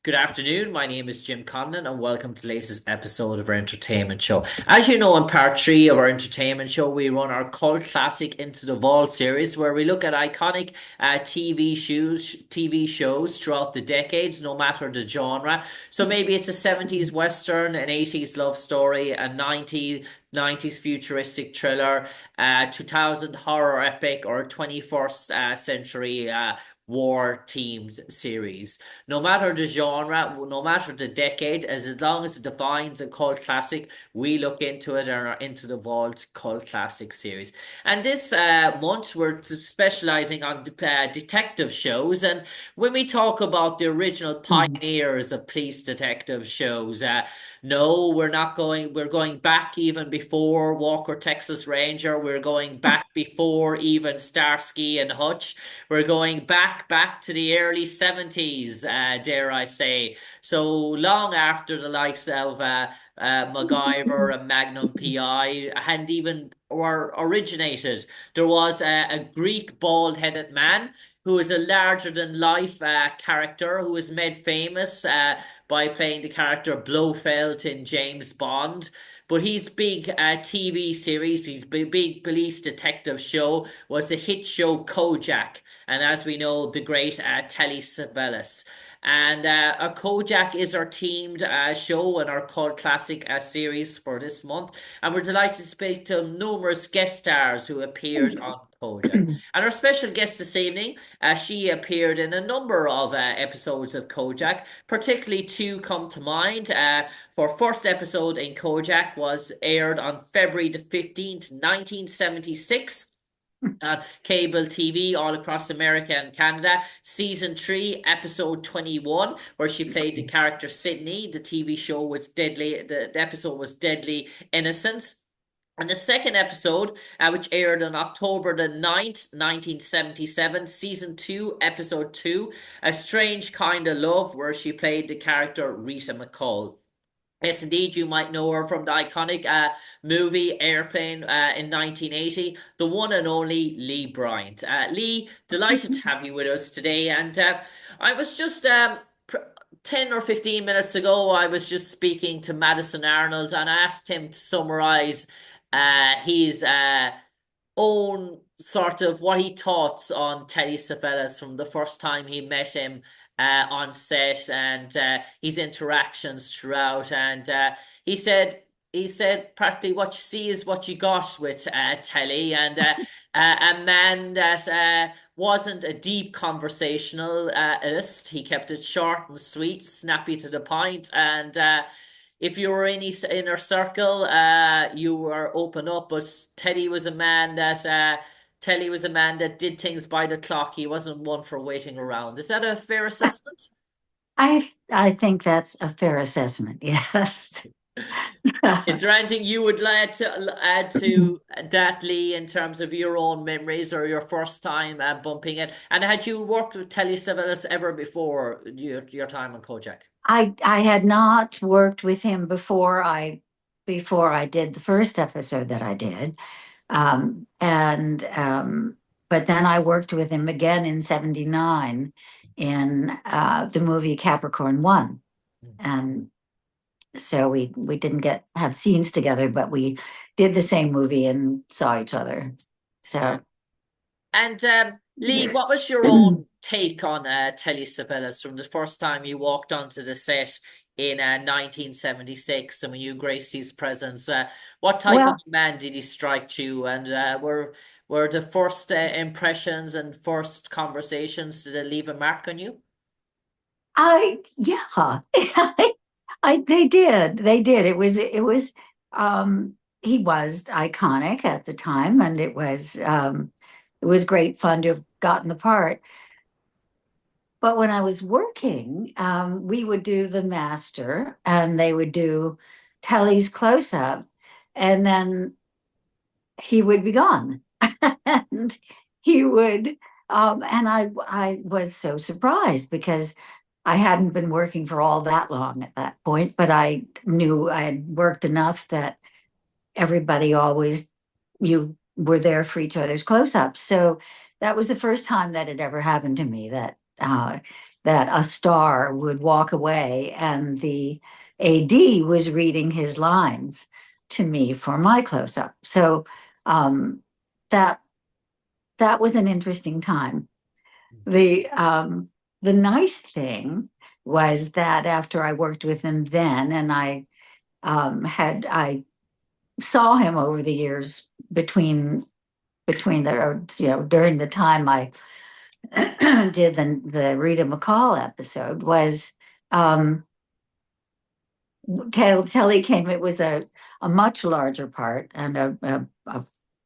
Good afternoon. My name is Jim Conlan, and welcome to the latest episode of our entertainment show. As you know, in part three of our entertainment show, we run our cult classic Into the Vault series, where we look at iconic TV shows throughout the decades, no matter the genre. So maybe it's a 70s western, an 80s love story, a 90s futuristic thriller, 2000 horror epic, or a 21st century war themed series. No matter the genre, no matter the decade, as long as it defines a cult classic, we look into it and are Into the Vault cult classic series. And this month, we're specializing on detective shows. And when we talk about the original Mhm. pioneers of police detective shows, no, we're going back even before Walker, Texas Ranger. We're going back before even Starsky and Hutch. We're going back to the early 70s, dare I say. So long after the likes of MacGyver and Magnum PI hadn't even or originated. There was a Greek bald-headed man who is a larger-than-life character who was made famous by playing the character Blofeld in James Bond. But his big TV series, his big police detective show, was the hit show Kojak, and as we know, the great Telly Savalas. And a Kojak is our themed show and our cult classic series for this month. And we're delighted to speak to numerous guest stars who appeared on Kojak. And our special guest this evening, she appeared in a number of episodes of Kojak, particularly two come to mind. For first episode in Kojak was aired on February the 15th, 1976 cable TV all across America and Canada. Season 3, episode 21, where she played the character Sydney. The TV show was Deadly, the episode was Deadly Innocence. And the second episode, which aired on October the 9th, 1977, season 2, episode 2, A Strange Kind of Love, where she played the character Rita McCall. Yes, indeed, you might know her from the iconic movie Airplane in 1980, the one and only Lee Bryant. Lee, delighted to have you with us today. And I was just 10 or 15 minutes ago, I was just speaking to Madison Arnold and I asked him to summarize his own sort of what he thoughts on Telly Savalas from the first time he met him on set and his interactions throughout. And he said practically what you see is what you got with Telly, and a man that wasn't a deep conversationalist. He kept it short and sweet, snappy to the point, and if you were in his inner circle, you were open up. But Teddy was a man that did things by the clock. He wasn't one for waiting around. Is that a fair assessment? I think that's a fair assessment. Yes. Is there anything you would like to add to that, Lee, in terms of your own memories or your first time bumping it? And had you worked with Telly Savalas ever before your time on Kojak? I had not worked with him before I did the first episode that I did. And but then I worked with him again in 79 in the movie Capricorn 1. And so we didn't get have scenes together, but we did the same movie and saw each other. So And Lee, what was your own take on Telly Savalas from the first time you walked onto the set in 1976 and when you graced his presence? What type of well, man did he strike you? And were the first impressions and first conversations, did they leave a mark on you? I yeah, they did. He was iconic at the time, and it was great fun to have gotten the part. But when I was working, we would do the master, and they would do Telly's close up, and then he would be gone, and he would. And I was so surprised because I hadn't been working for all that long at that point, but I knew I had worked enough that everybody always, you were there for each other's close-ups. So that was the first time that had ever happened to me that that a star would walk away and the AD was reading his lines to me for my close up. So um, that that was an interesting time. The nice thing was that after I worked with him then, and I saw him over the years between the during the time I did the Rita McCall episode was um, Telly came. It was a much larger part and a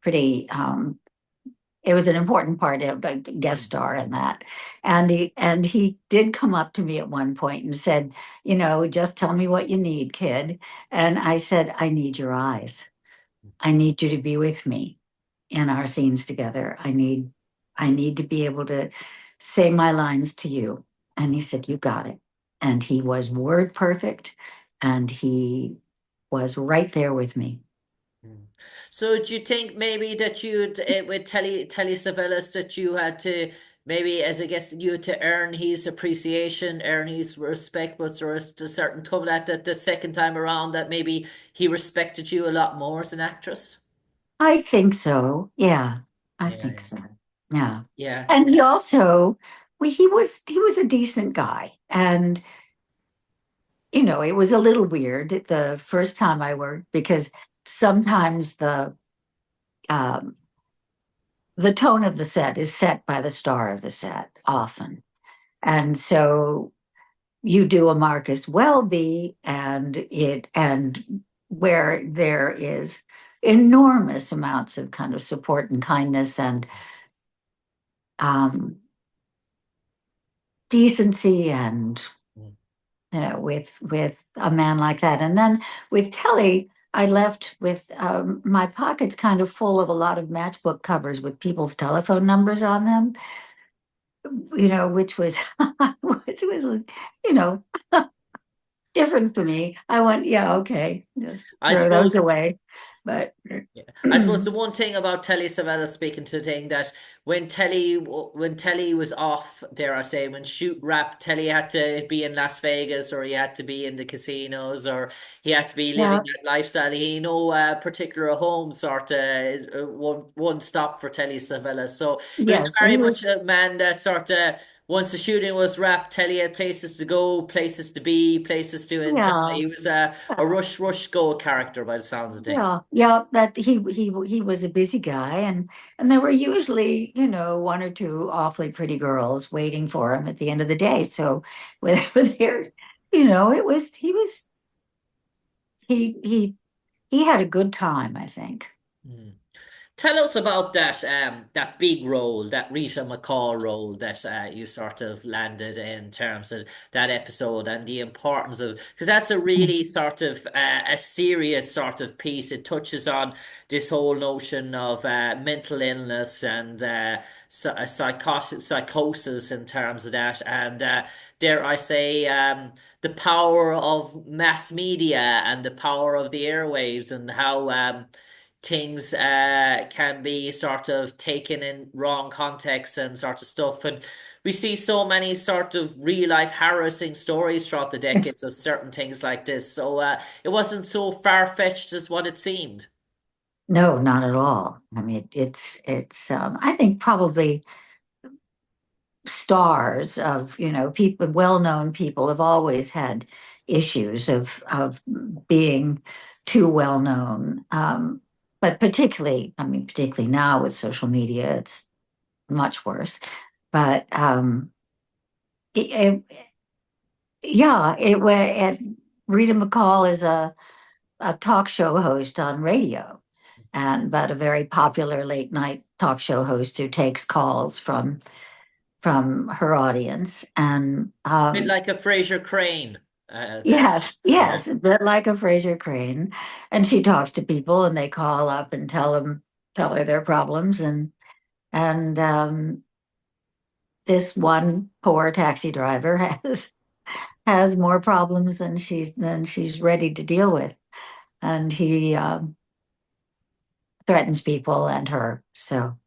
pretty it was an important part of a guest Mm. star in that. And he did come up to me at one point and said, just tell me what you need, kid. And I said, I need your eyes. I need you to be with me in our scenes together. I need to be able to say my lines to you. And he said, you got it. And he was word perfect and he was right there with me. Mm. So do you think maybe that you'd with Telly Savalas that you had to maybe as I guess you had to earn his appreciation, earn his respect, but there was a certain come that the second time around that maybe he respected you a lot more as an actress? I think so. Yeah, I think Yeah, so. Yeah. yeah. And he also, he was a decent guy. And, it was a little weird the first time I worked because sometimes um, the tone of the set is set by the star of the set often. And so you do a Marcus Welby and where there is enormous amounts of kind of support and kindness and um, decency and Mm. with a man like that. And then with Telly, I left with my pockets kind of full of a lot of matchbook covers with people's telephone numbers on them, which was which was you know different for me. I went, yeah, okay, just I throw those suppose away. But Yeah. I suppose the one thing about Telly Savalas speaking to the thing that when Telly was off, dare I say, when shoot rap, Telly had to be in Las Vegas or he had to be in the casinos or he had to be living yeah, that lifestyle. He no particular home sort of one stop for Telly Savalas. So it was yes, very he was. much a man that sort of once the shooting was wrapped, Telly had places to go, places to be, places to enjoy. Yeah, He was a rush go character by the sounds of things. yeah, yeah. That he was a busy guy, and there were usually, one or two awfully pretty girls waiting for him at the end of the day. So with there, it was he he had a good time, I think. Mm. Tell us about that big role, that Rita McCall role that you sort of landed in terms of that episode and the importance of because that's a really sort of a serious sort of piece. It touches on this whole notion of mental illness and psychosis in terms of that, and dare I say the power of mass media and the power of the airwaves and how things can be sort of taken in wrong context and sort of stuff. And we see so many sort of real life harassing stories throughout the decades of certain things like this. So it wasn't so far fetched as what it seemed. No, not at all. I mean, it's I think probably stars of, people, well-known people have always had issues of being too well known. But particularly now with social media, it's much worse. But it, yeah, Rita McCall is a talk show host on radio, and but a very popular late night talk show host who takes calls from her audience. And Bit like a Fraser Crane. There. yes, Yeah. yes, a bit like a Fraser Crane. And she talks to people and they call up and tell her their problems. And this one poor taxi driver has more problems than she's ready to deal with. And he threatens people and her. So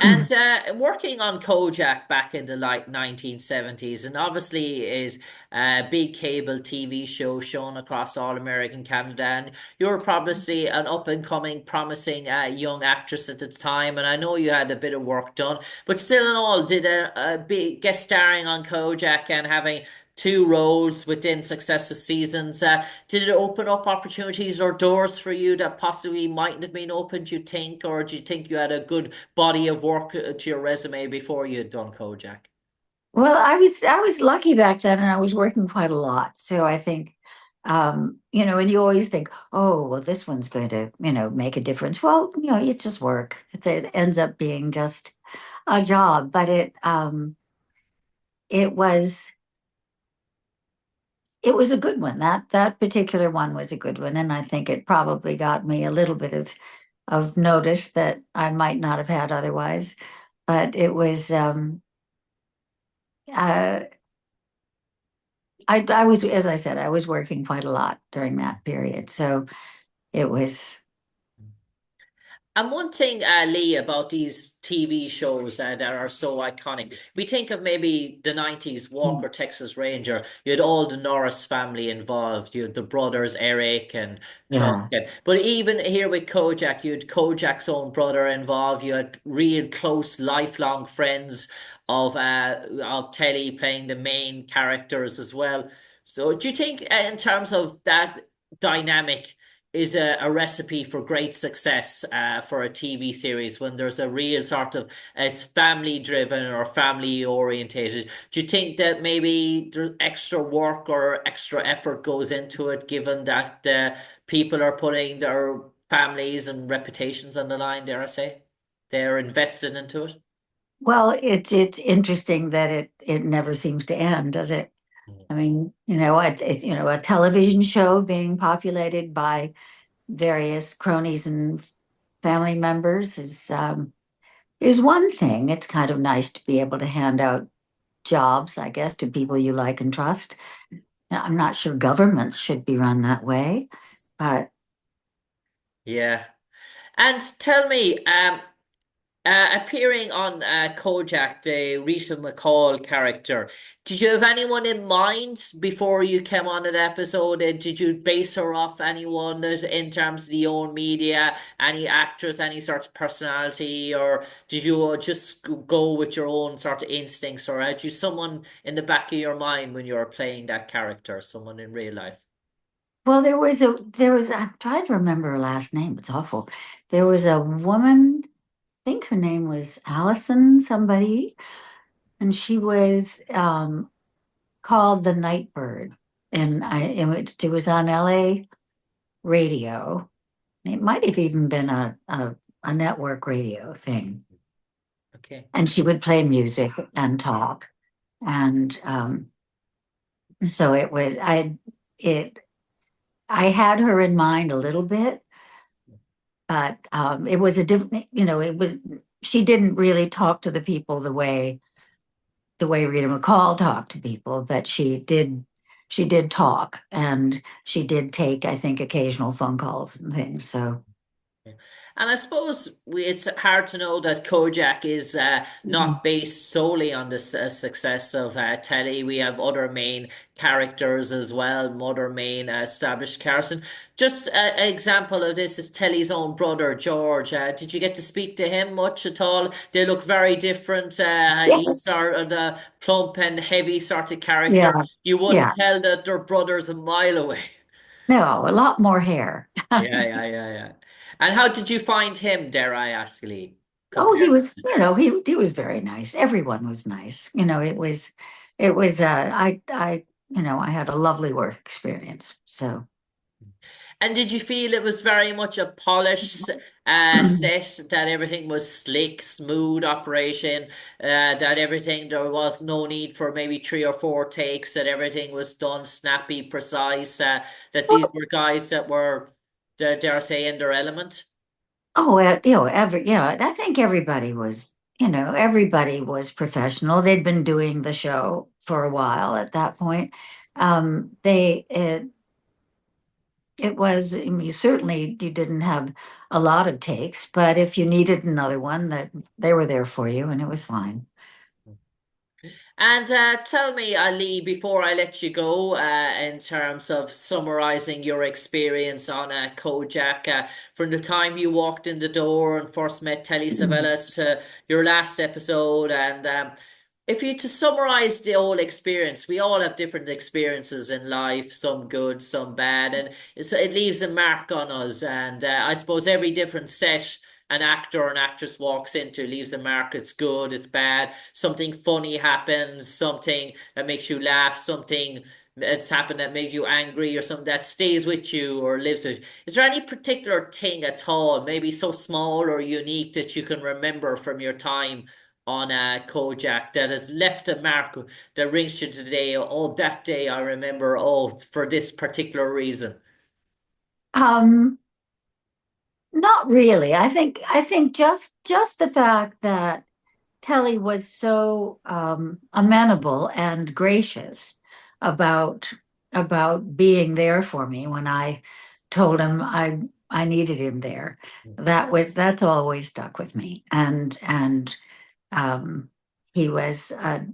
And working on Kojak back in the like 1970s, and obviously is a big cable TV show shown across all American Canada. And you were probably an up and coming, promising young actress at the time. And I know you had a bit of work done, but still in all, did a big guest starring on Kojak and having two roles within successive seasons. Did it open up opportunities or doors for you that possibly mightn't have been open, do you think? Or do you think you had a good body of work to your resume before you had done Kojak? Well, I was lucky back then and I was working quite a lot. So I think and you always think, oh, well, this one's going to, make a difference. Well, it's just work. It ends up being just a job, but it was it was a good one. That particular one was a good one, and I think it probably got me a little bit of notice that I might not have had otherwise. But it was uh, I was, as I said, I was working quite a lot during that period, so it was And one thing, Lee, about these TV shows that are so iconic, we think of maybe the 90s Walker, Texas Ranger. You had all the Norris family involved. You had the brothers, Eric and Chuck. yeah. But even here with Kojak, you had Kojak's own brother involved. You had real close, lifelong friends of Telly playing the main characters as well. So do you think, in terms of that dynamic, is a recipe for great success for a TV series when there's a real sort of it's family driven or family orientated. Do you think that maybe there's extra work or extra effort goes into it, given that people are putting their families and reputations on the line, dare I say? They're invested into it. Well, it's interesting that it never seems to end, does it? I mean, a television show being populated by various cronies and family members is one thing. It's kind of nice to be able to hand out jobs, I guess, to people you like and trust. Now, I'm not sure governments should be run that way, but Yeah. And tell me, appearing on Kojak, the Rita McCall character, did you have anyone in mind before you came on an episode? Did you base her off anyone in terms of the own media, any actress, any sort of personality, or did you just go with your own sort of instincts, or had you someone in the back of your mind when you were playing that character, someone in real life? well, I'm trying to remember her last name. It's awful. There was a woman, I think her name was Allison somebody, and she was called the Nightbird, and it was on LA radio. It might have even been a network radio thing. Okay. And she would play music and talk. And so it, I had her in mind a little bit, but it was a different, she didn't really talk to the people the way Rita McCall talked to people, but she did talk and she did take, I think, occasional phone calls and things. So, And I suppose it's hard to know that Kojak is mhm. not based solely on the success of Telly. We have other main characters as well, other main established characters. Just an example of this is Telly's own brother, George. Did you get to speak to him much at all? They look very different. He's Yes. sort of the plump and heavy sort of character. Yeah. You Yeah. wouldn't tell that they're brothers a mile away. No, a lot more hair. Yeah, yeah, yeah, yeah. And how did you find him, dare I ask, Lee, Oh, he compared was, to he was very nice. Everyone was nice. It was I had a lovely work experience. So And did you feel it was very much a polished set, that everything was slick, smooth operation, that everything, there was no need for maybe three or four takes, that everything was done snappy, precise, that these were guys that were, dare I say, in their element? oh, I think everybody was professional. They'd been doing the show for a while at that point. They It was, I mean, certainly you didn't have a lot of takes, but if you needed another one, that they were there for you and it was fine. And tell me, Ali, before I let you go, in terms of summarizing your experience on Kojak, from the time you walked in the door and first met Telly Savalas to your last episode, and if you to summarize the whole experience, we all have different experiences in life, some good, some bad, and it leaves a mark on us. And I suppose every different set an actor or an actress walks into leaves a mark. It's good, it's bad, something funny happens, something that makes you laugh, something that's happened that makes you angry, or something that stays with you or lives with you. Is there any particular thing at all, maybe so small or unique, that you can remember from your time on Kojak that has left a mark that rings you today? Oh, that day I remember, oh, for this particular reason. Um, Not really. I think just the fact that Telly was so amenable and gracious about about being there for me when I told him I needed him there. That's always stuck with me. And um, he was a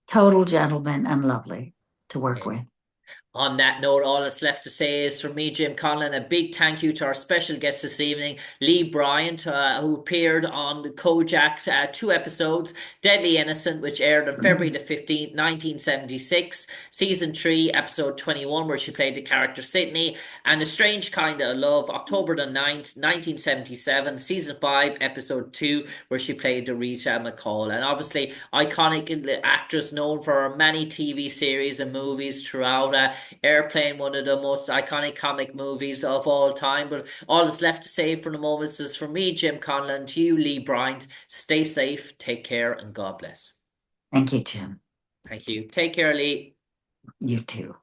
total gentleman and lovely to work with. On that note, all that's left to say is from me, Jim Conlan, a big thank you to our special guest this evening, Lee Bryant, who appeared on the Kojak 2 episodes, Deadly Innocent, which aired on February the 15th, 1976, Season 3, Episode 21, where she played the character Sydney, and A Strange Kind of Love, October the 9th, 1977, Season 5, Episode 2, where she played the Rita McCall. And obviously, iconic actress known for many TV series and movies throughout. Airplane, one of the most iconic comic movies of all time. But all that's left to say for the moment is from me, Jim Conlan, to you, Lee Bryant. Stay safe, take care, and God bless. Thank you, Jim. Thank you. Take care, Lee. You too.